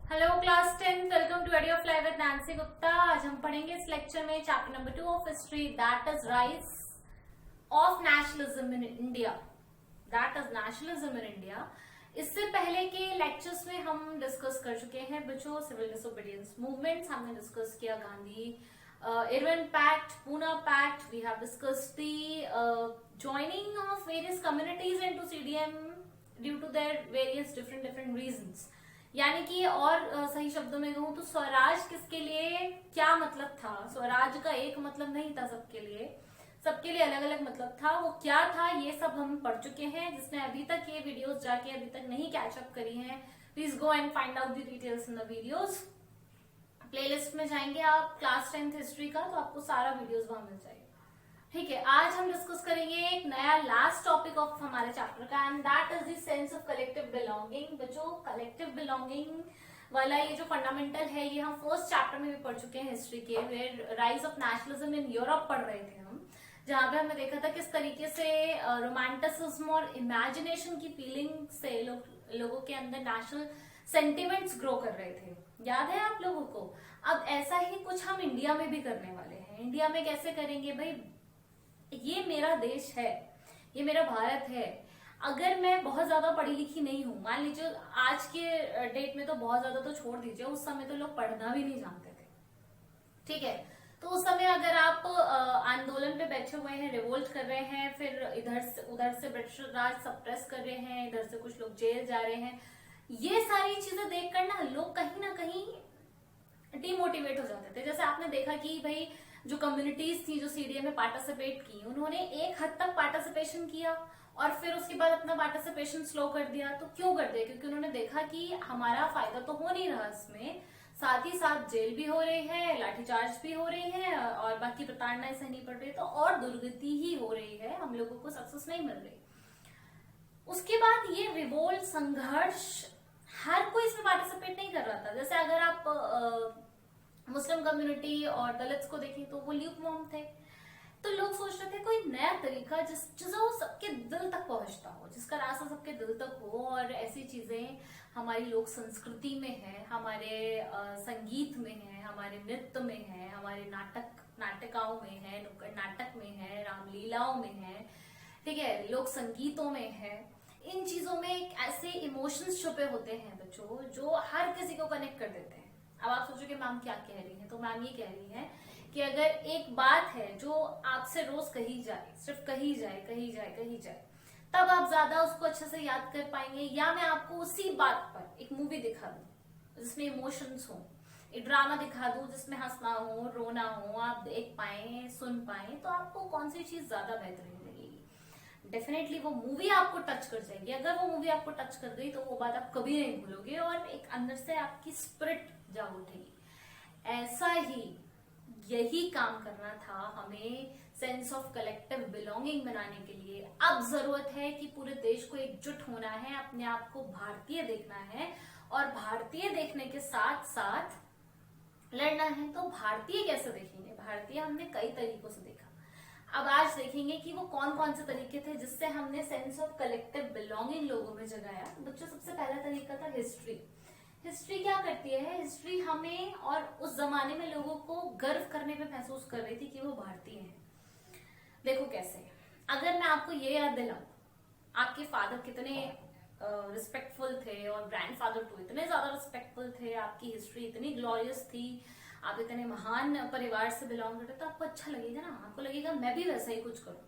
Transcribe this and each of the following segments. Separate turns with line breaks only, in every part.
Hello class 10, welcome to idea of life with Nancy Gupta. आज हम पढ़ेंगे इस लेक्चर में chapter number 2 of history, that is rise of nationalism in India. That is nationalism in India. इससे पहले के lectures में हम डिस्कस कर चुके हैं बच्चों सिविल डिसोबीडियंस मूवमेंट्स हमने डिस्कस किया, Gandhi Irwin pact, Poona pact. We have discussed the joining of various communities into CDM due to their various different reasons। यानी कि और सही शब्दों में कहूं तो स्वराज किसके लिए क्या मतलब था। स्वराज का एक मतलब नहीं था सबके लिए अलग अलग मतलब था। वो क्या था ये सब हम पढ़ चुके हैं। जिसने अभी तक ये वीडियोस जाके अभी तक नहीं कैचअप करी हैं, please go and find out the details in the videos. Playlist में जाएंगे आप क्लास 10th हिस्ट्री का, तो आपको सारा वीडियोस वहां मिल जाएगा। ठीक है, आज हम डिस्कस करेंगे एक नया लास्ट टॉपिक ऑफ हमारे चैप्टर का, and that is the sense of collective belonging. बच्चों, कलेक्टिव बिलोंगिंग वाला ये जो फंडामेंटल है ये हम फर्स्ट चैप्टर में भी पढ़ चुके हैं हिस्ट्री के, where rise of nationalism in Europe पढ़ रहे थे हम, जहां पे हमने देखा था किस तरीके से रोमांटिसिज्म और इमेजिनेशन की फीलिंग से लोगों के अंदर नेशनल सेंटिमेंट्स ग्रो कर रहे थे। याद है आप लोगों को? अब ऐसा ही कुछ हम इंडिया में भी करने वाले हैं। इंडिया में कैसे करेंगे भाई? ये मेरा देश है, ये मेरा भारत है। अगर मैं बहुत ज्यादा पढ़ी लिखी नहीं हूं, मान लीजिए आज के डेट में तो बहुत ज्यादा तो छोड़ दीजिए, उस समय तो लोग पढ़ना भी नहीं जानते थे। ठीक है, तो उस समय अगर आप आंदोलन पे बैठे हुए हैं, रिवोल्ट कर रहे हैं, फिर उधर से ब्रिटिश राज सप्रेस कर रहे हैं, इधर से कुछ लोग जेल जा रहे हैं, ये सारी चीजें देखकर ना लोग कहीं ना कहीं डिमोटिवेट हो जाते थे। जैसे आपने देखा कि भाई जो कम्युनिटीज थी जो सीडीएम में पार्टिसिपेट की, उन्होंने एक हद तक पार्टिसिपेशन किया और फिर उसके बाद अपना पार्टिसिपेशन स्लो कर दिया। तो क्यों कर दिया? क्योंकि उन्होंने देखा कि हमारा फायदा तो हो नहीं रहा इसमें, साथ ही साथ जेल भी हो रही है, लाठीचार्ज भी हो रही है और बाकी प्रताड़नाएं सहनी पड़ रही है, तो और दुर्गति ही हो रही है, हम लोगों को सक्सेस नहीं मिल रही। उसके बाद ये रिवोल्ट, संघर्ष, हर कोई इसमें पार्टिसिपेट नहीं कर रहा था। जैसे अगर आप मुस्लिम कम्युनिटी और दलित्स को देखें तो वो ल्यूकवार्म थे। तो लोग सोच रहे थे कोई नया तरीका जो सबके दिल तक पहुंचता हो, जिसका रास्ता सबके दिल तक हो, और ऐसी चीजें हमारी लोक संस्कृति में है, हमारे संगीत में है, हमारे नृत्य में है, हमारे नाटकाओं में है, नुक्कड़ नाटक में है, रामलीलाओं में है, ठीक है, लोक संगीतों में है। इन चीजों में एक ऐसे इमोशंस छुपे होते हैं बच्चों जो हर किसी को कनेक्ट कर देते हैं। अब आप सोचोगे मैम क्या कह रही है, तो मैम ये कह रही है कि अगर एक बात है जो आपसे रोज कही जाए, सिर्फ कही जाए, तब आप ज्यादा उसको अच्छे से याद कर पाएंगे। या मैं आपको उसी बात पर एक मूवी दिखा दूं जिसमें इमोशंस हो, एक ड्रामा दिखा दूं जिसमें हंसना हो, रोना हो, आप देख पाए, सुन पाए, तो आपको कौन सी चीज ज्यादा बेहतरीन लगेगी? डेफिनेटली वो मूवी आपको टच कर जाएगी। अगर वो मूवी आपको टच कर गई तो वो बात आप कभी नहीं भूलोगे और एक अंदर से आपकी स्पिरिट जाग उठेगी। ऐसा ही यही काम करना था हमें सेंस ऑफ कलेक्टिव बिलोंगिंग बनाने के लिए। अब जरूरत है कि पूरे देश को एकजुट होना है, अपने आप को भारतीय देखना है, और भारतीय देखने के साथ साथ लड़ना है। तो भारतीय कैसे देखेंगे? भारतीय हमने कई तरीकों से देखा। अब आज देखेंगे कि वो कौन कौन से तरीके थे जिससे हमने सेंस ऑफ कलेक्टिव बिलोंगिंग लोगों में जगाया। बच्चों, सबसे पहला तरीका था हिस्ट्री। हिस्ट्री क्या करती है? हिस्ट्री हमें और उस जमाने में लोगों को गर्व करने पे महसूस कर रही थी कि वो भारतीय हैं। देखो कैसे, अगर मैं आपको ये याद दिलाऊं आपके फादर कितने रिस्पेक्टफुल थे और ग्रैंडफादर तो इतने ज्यादा रिस्पेक्टफुल थे, आपकी हिस्ट्री इतनी ग्लोरियस थी, आप इतने महान परिवार से बिलोंग करते, तो आपको अच्छा लगेगा ना? आपको लगेगा मैं भी वैसा ही कुछ करूं,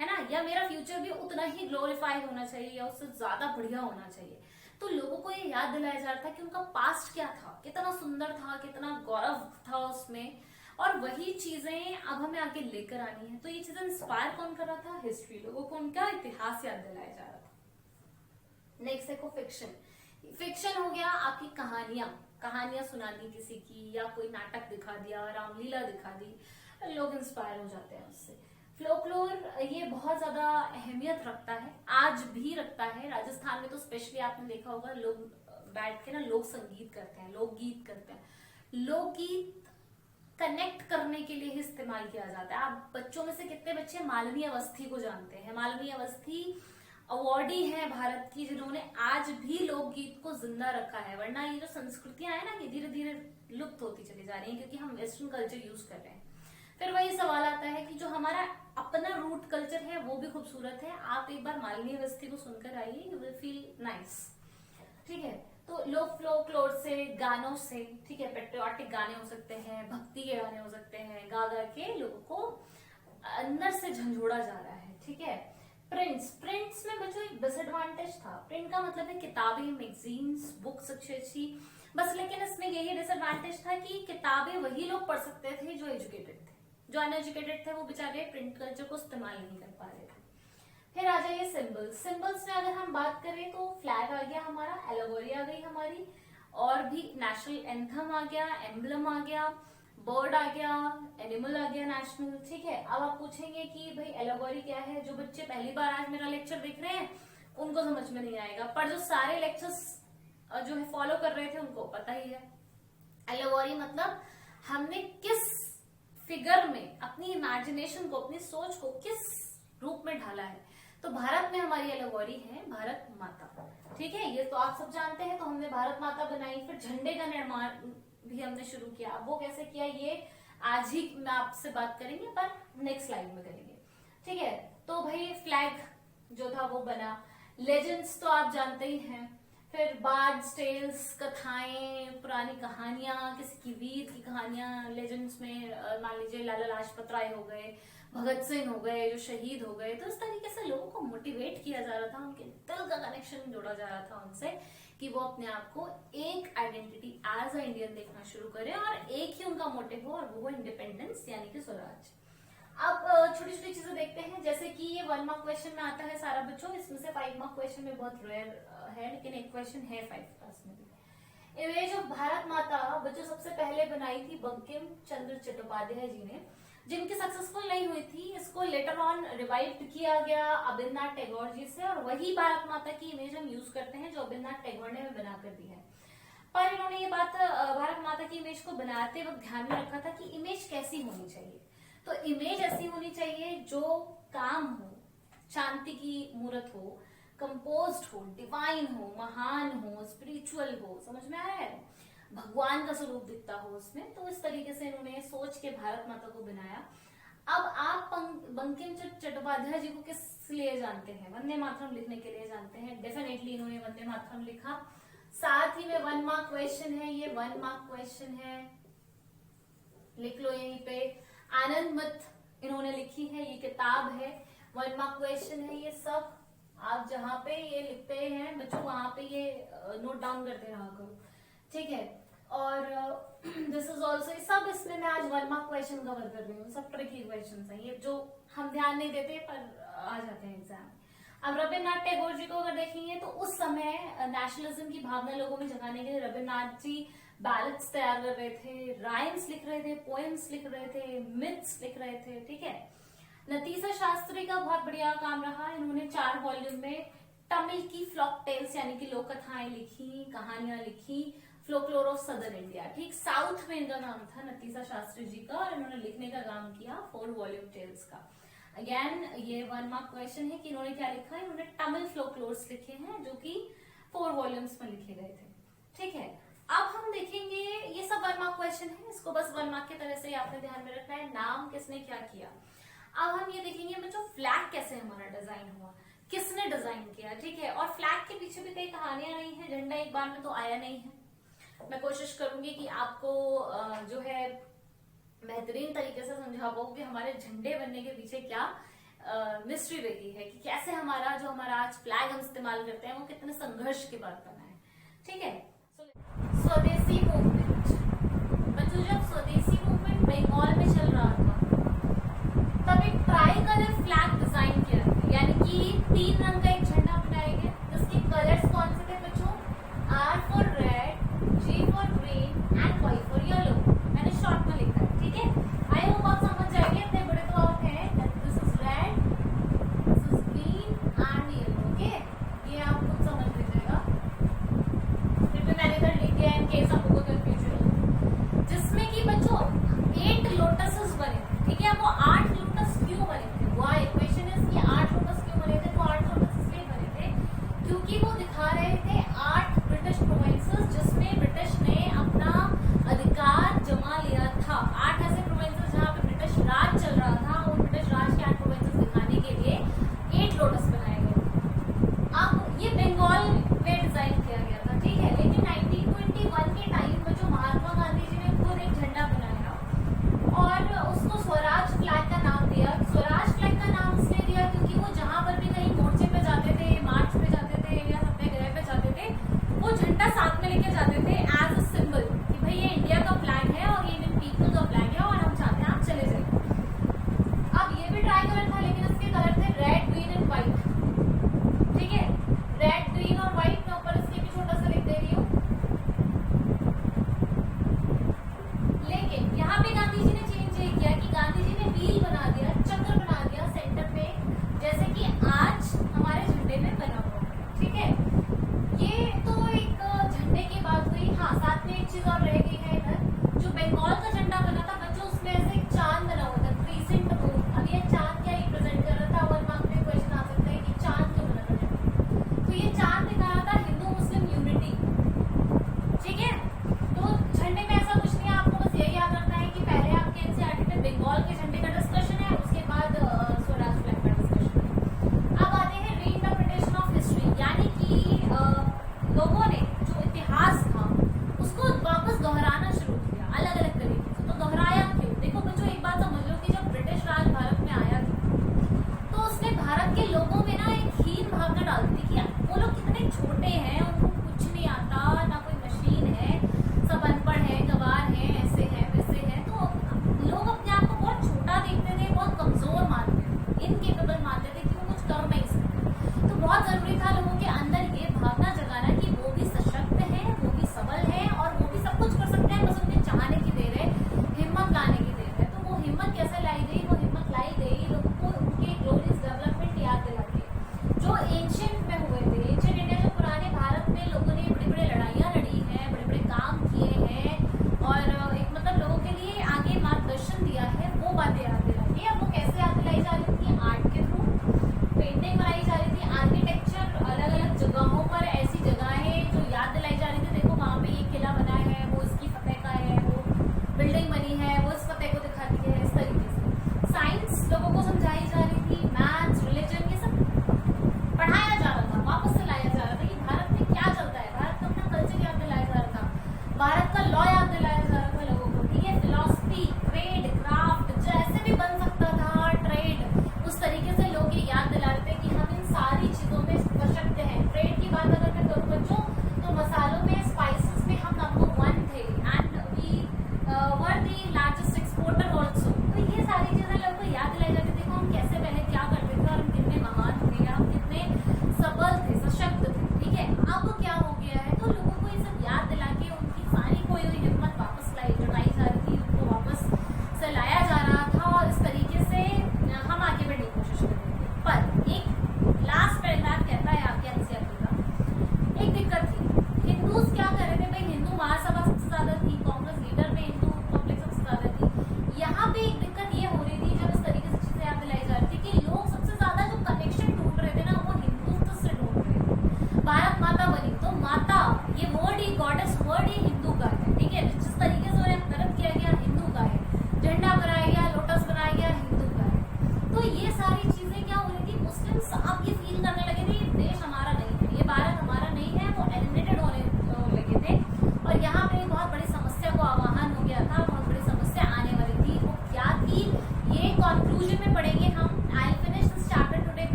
है ना? या मेरा फ्यूचर भी उतना ही ग्लोरीफाइड होना चाहिए या उससे ज्यादा बढ़िया होना चाहिए। तो लोगों को ये याद दिलाया जा रहा था कि उनका पास्ट क्या था, कितना सुंदर था, कितना गौरव था उसमें, और वही चीजें अब हमें आगे लेकर आनी है। तो ये चीजें इंस्पायर कौन कर रहा था? हिस्ट्री। लोगों को उनका इतिहास याद दिलाया जा रहा था। नेक्स्ट देखो फिक्शन। फिक्शन हो गया आपकी कहानियां सुना दी किसी की, या कोई नाटक दिखा दिया, रामलीला दिखा दी, लोग इंस्पायर हो जाते हैं उससे। फ्लोकलोर ये बहुत ज्यादा अहमियत रखता है, आज भी रखता है। राजस्थान में तो स्पेशली आपने देखा होगा लोग बैठ के ना लोक संगीत करते हैं, लोकगीत करते हैं। लोकगीत कनेक्ट करने के लिए ही इस्तेमाल किया जाता है। आप बच्चों में से कितने बच्चे मालवीय अवस्थी को जानते हैं? मालवीय अवस्थी अवॉर्डी हैं भारत की, जिन्होंने आज भी लोकगीत को जिंदा रखा है। वरना ये जो संस्कृतियां है ना, ये धीरे धीरे लुप्त होती चली जा रही हैं, क्योंकि हम वेस्टर्न कल्चर यूज कर रहे हैं। फिर वही सवाल आता है कि जो हमारा अपना रूट कल्चर है वो भी खूबसूरत है। आप एक बार मालिनी अवस्थी को सुनकर आइए, यू विल फील नाइस। ठीक है, तो लोक फ्लोक्लोर से, गानों से, ठीक है, पेट्रियाटिक गाने हो सकते हैं, भक्ति के गाने हो सकते हैं, गा गा के लोगों को अंदर से झंझोड़ा जा रहा है। ठीक है, प्रिंट्स में बच्चों एक डिसएडवांटेज था। प्रिंट का मतलब है किताबें, मैगजीन्स, बुक्स अच्छी बस, लेकिन इसमें यही डिसएडवांटेज था कि किताबें वही लोग पढ़ सकते थे जो एजुकेटेड थे। जो अनएजुकेटेड थे वो बेचारे प्रिंट कल्चर को इस्तेमाल नहीं कर पा रहे थे। फिर आ जाइए सिंबल्स में अगर हम बात करें तो फ्लैग आ गया हमारा, एलोगोरी आ गई हमारी, और भी नेशनल एंथम आ गया, एम्बलम आ गया, बर्ड आ गया, एनिमल आ गया नेशनल। ठीक है, अब आप पूछेंगे कि भाई एलोगोरी क्या है। जो बच्चे पहली बार आज मेरा लेक्चर देख रहे हैं उनको समझ में नहीं आएगा, पर जो सारे लेक्चर्स जो है फॉलो कर रहे थे उनको पता ही है। एलोगोरी मतलब हमने किस फिगर में अपनी इमेजिनेशन को, अपनी सोच को किस रूप में ढाला है। तो भारत में हमारी एलोगोरी है भारत माता। ठीक है, ये तो आप सब जानते हैं। तो हमने भारत माता बनाई, फिर झंडे का निर्माण भी हमने शुरू किया। अब वो कैसे किया ये आज ही मैं आपसे बात करेंगे, पर नेक्स्ट स्लाइड में करेंगे। ठीक है, तो भाई फ्लैग जो था वो बना। लेजेंड्स तो आप जानते ही हैं। फिर बार्ड्स टेल्स, कथाएं, पुरानी कहानियां, किसी की वीर की कहानियां। लेजेंड्स में मान लीजिए लाला लाजपत राय हो गए, भगत सिंह हो गए जो शहीद हो गए। तो इस तरीके से लोगों को मोटिवेट किया जा रहा था, उनके दिल का कनेक्शन जोड़ा जा रहा था उनसे, कि वो अपने आप को एक आइडेंटिटी एज अ इंडियन देखना शुरू करें, और एक ही उनका मोटिव हो, और वो इंडिपेंडेंस यानी कि स्वराज। अब छोटी छोटी चीजें देखते हैं, जैसे कि ये 1 मार्क क्वेश्चन में आता है सारा बच्चों। इसमें से 5 मार्क क्वेश्चन में बहुत रेयर है, लेकिन एक क्वेश्चन है 5 क्लास में भी। इमेज ऑफ भारत माता बच्चों सबसे पहले बनाई थी बंकिम चंद्र चट्टोपाध्याय जी ने, जिनकी सक्सेसफुल नहीं हुई थी। इसको लेटर ऑन रिवाइव किया गया अबिंदनाथ टैगोर जी से, और वही भारत माता की इमेज हम यूज करते हैं जो अबिंदनाथ टैगोर ने हमें बना कर दी है। पर इन्होंने ये बात भारत माता की इमेज को बनाते वक्त ध्यान में रखा था कि इमेज कैसी होनी चाहिए। तो इमेज ऐसी होनी चाहिए जो काम हो, शांति की मूर्त हो, कंपोज्ड हो, डिवाइन हो, महान हो, स्पिरिचुअल हो। समझ में आया है? भगवान का स्वरूप दिखता हो उसमें। तो इस तरीके से इन्होंने सोच के भारत माता को बनाया। अब आप बंकिम चट्टोपाध्याय जी को किस लिए जानते हैं? वंदे मातरम लिखने के लिए जानते हैं। डेफिनेटली इन्होंने वंदे मातरम लिखा। साथ ही में 1 मार्क क्वेश्चन है, ये 1 मार्क क्वेश्चन है, लिख लो यहीं पे। आनंद मत इन्होंने लिखी है, ये किताब है, 1 मार्क क्वेश्चन है। ये सब आप जहाँ पे ये लिखते हैं बच्चों, वहां पे ये नोट डाउन करते रहा करो। ठीक है, और दिस इज ऑल्सो, सब इसमें मैं आज 1 मार्क क्वेश्चन कवर कर रही हूँ। सब ट्रिकी क्वेश्चन है ये, जो हम ध्यान नहीं देते पर आ जाते हैं एग्जाम। अब रविन्द्रनाथ टैगोर जी को अगर देखेंगे तो उस समय नेशनलिज्म की भावना लोगों में जगाने के लिए रविन्द्रनाथ जी बैलेट्स तैयार कर रहे थे, राइम्स लिख रहे थे, पोएम्स लिख रहे थे, मिथ्स लिख रहे थे। ठीक है, नतीसा शास्त्री का बहुत बढ़िया काम रहा। इन्होंने 4 वॉल्यूम में तमिल की फ्लॉक टेल्स यानी कि लोक कथाएं लिखी, कहानियां लिखी, फ्लोक्लोर ऑफ सदर्न इंडिया। ठीक, साउथ में इनका नाम था नतीसा शास्त्री जी का, और इन्होंने लिखने का काम किया 4 वॉल्यूम टेल्स का। अगेन ये 1 मार्क क्वेश्चन है कि इन्होंने क्या लिखा है। इन्होंने तमिल फ्लोक्लोर्स लिखे हैं जो कि 4 वॉल्यूम्स में लिखे गए थे। ठीक है, अब हम देखेंगे, ये सब 1 मार्क क्वेश्चन है, इसको बस 1 मार्क की तरह से आपने ध्यान में रखना है, नाम किसने क्या किया। अब हम ये देखेंगे बच्चों फ्लैग कैसे हमारा डिजाइन हुआ, किसने डिजाइन किया। ठीक है, और फ्लैग के पीछे भी कई कहानियां नहीं है, झंडा एक बार में तो आया नहीं है। मैं कोशिश करूंगी कि आपको जो है बेहतरीन तरीके से समझा पाऊँ कि हमारे झंडे बनने के पीछे क्या मिस्ट्री रही है, कि कैसे हमारा जो हमारा आज फ्लैग हम इस्तेमाल करते हैं वो कितने संघर्ष के बाद बना है। ठीक है, स्वदेशी मूवमेंट बच्चों, जब स्वदेशी मूवमेंट बंगाल में चल रहा था तब एक ट्राई कलर फ्लैग डिजाइन किया था, यानी कि 3 रंग का एक झंडा बनाया गया, जिसके कलर्स कौन से थे बच्चों? R for red, G for green and Y for yellow. मैंने शॉर्ट में लिखा है। ठीक है, आई होप आप समझ जाएंगे, इतने बड़े तो आप हैं। This is red, this is green and yellow. Okay, ये आप खुद समझ लीजिएगा।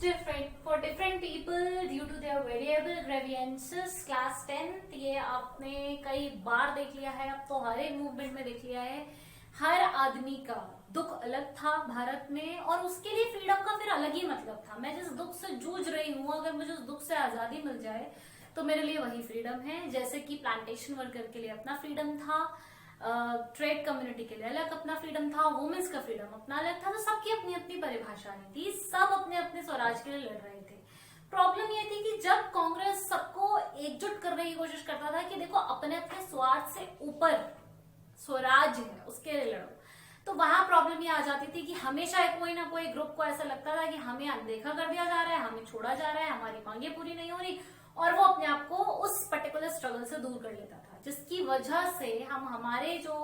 different for different people due to their variable grievances. Class 10th ये आपने कई बार देख लिया है, अब तो हर एक मूवमेंट में देख लिया है। हर आदमी का दुख अलग था भारत में, और उसके लिए फ्रीडम का फिर अलग ही मतलब था। मैं जिस दुख से जूझ रही हूँ, अगर मुझे उस दुख से आजादी मिल जाए तो मेरे लिए वही फ्रीडम है। जैसे कि प्लांटेशन वर्कर के लिए अपना फ्रीडम था, ट्रेड कम्युनिटी के लिए अलग अपना फ्रीडम था, वुमेन्स का फ्रीडम अपना अलग था। तो सबकी अपनी अपनी परिभाषाएं थी, सब अपने अपने स्वराज के लिए लड़ रहे थे। प्रॉब्लम ये थी कि जब कांग्रेस सबको एकजुट करने की कोशिश करता था कि देखो अपने अपने स्वार्थ से ऊपर स्वराज है, उसके लिए लड़ो, तो वहां प्रॉब्लम ये आ जाती थी कि हमेशा कोई ना कोई ग्रुप को ऐसा लगता था कि हमें अनदेखा कर दिया जा रहा है, हमें छोड़ा जा रहा है, हमारी मांगे पूरी नहीं हो रही, और वो अपने आप को उस पर्टिकुलर स्ट्रगल से दूर कर लेता था, जिसकी वजह से हम हमारे जो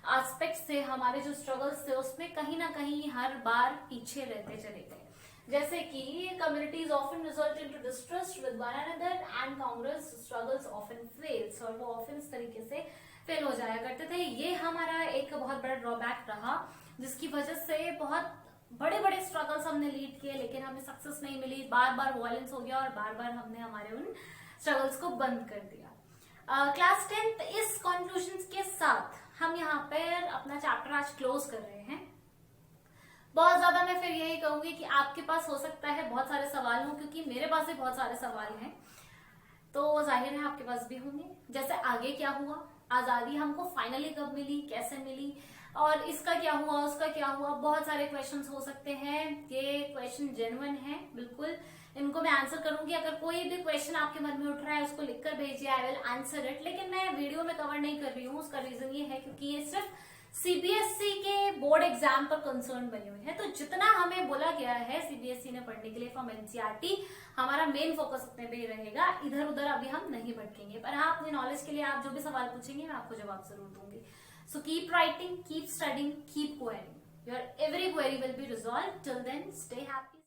एस्पेक्ट्स थे, हमारे जो स्ट्रगल्स थे, उसमें कहीं ना कहीं हर बार पीछे रहते चले गए। जैसे कि communities often result into distrust with one another and Congress struggles often fails, और वो ऑफन इस तरीके से फेल हो जाया करते थे। ये हमारा एक बहुत बड़ा ड्रॉबैक रहा, जिसकी वजह से बहुत बड़े बड़े स्ट्रगल्स हमने लीड किए, लेकिन हमें सक्सेस नहीं मिली, बार बार वायलेंस हो गया, और बार बार हमने हमारे उन स्ट्रगल्स को बंद कर दिया। क्लास 10th इस कंक्लूजन्स के साथ हम यहाँ पर अपना चैप्टर आज क्लोज कर रहे हैं। बहुत ज्यादा मैं फिर यही कहूंगी कि आपके पास हो सकता है बहुत सारे सवाल हो, क्योंकि मेरे पास भी बहुत सारे सवाल हैं, तो जाहिर है आपके पास भी होंगे। जैसे आगे क्या हुआ, आजादी हमको फाइनली कब मिली, कैसे मिली, और इसका क्या हुआ, उसका क्या हुआ, बहुत सारे क्वेश्चंस हो सकते हैं। ये क्वेश्चन जेन्युइन है, बिल्कुल इनको मैं आंसर करूंगी। अगर कोई भी क्वेश्चन आपके मन में उठ रहा है उसको लिखकर भेजिए, आई विल आंसर इट। लेकिन मैं वीडियो में कवर नहीं कर रही हूँ, उसका रीजन ये है क्योंकि ये सिर्फ सीबीएसई के बोर्ड एग्जाम पर कंसर्न बनी हुई है। तो जितना हमें बोला गया है सीबीएसई ने पढ़ने के लिए फ्रॉम एनसीईआरटी, हमारा मेन फोकस उतने पे ही रहेगा, इधर उधर अभी हम नहीं भटकेंगे। पर हाँ, अपनी नॉलेज के लिए आप जो भी सवाल पूछेंगे मैं आपको जवाब जरूर दूंगी। So keep writing, keep studying, keep querying, your every query will be resolve. Till then stay happy.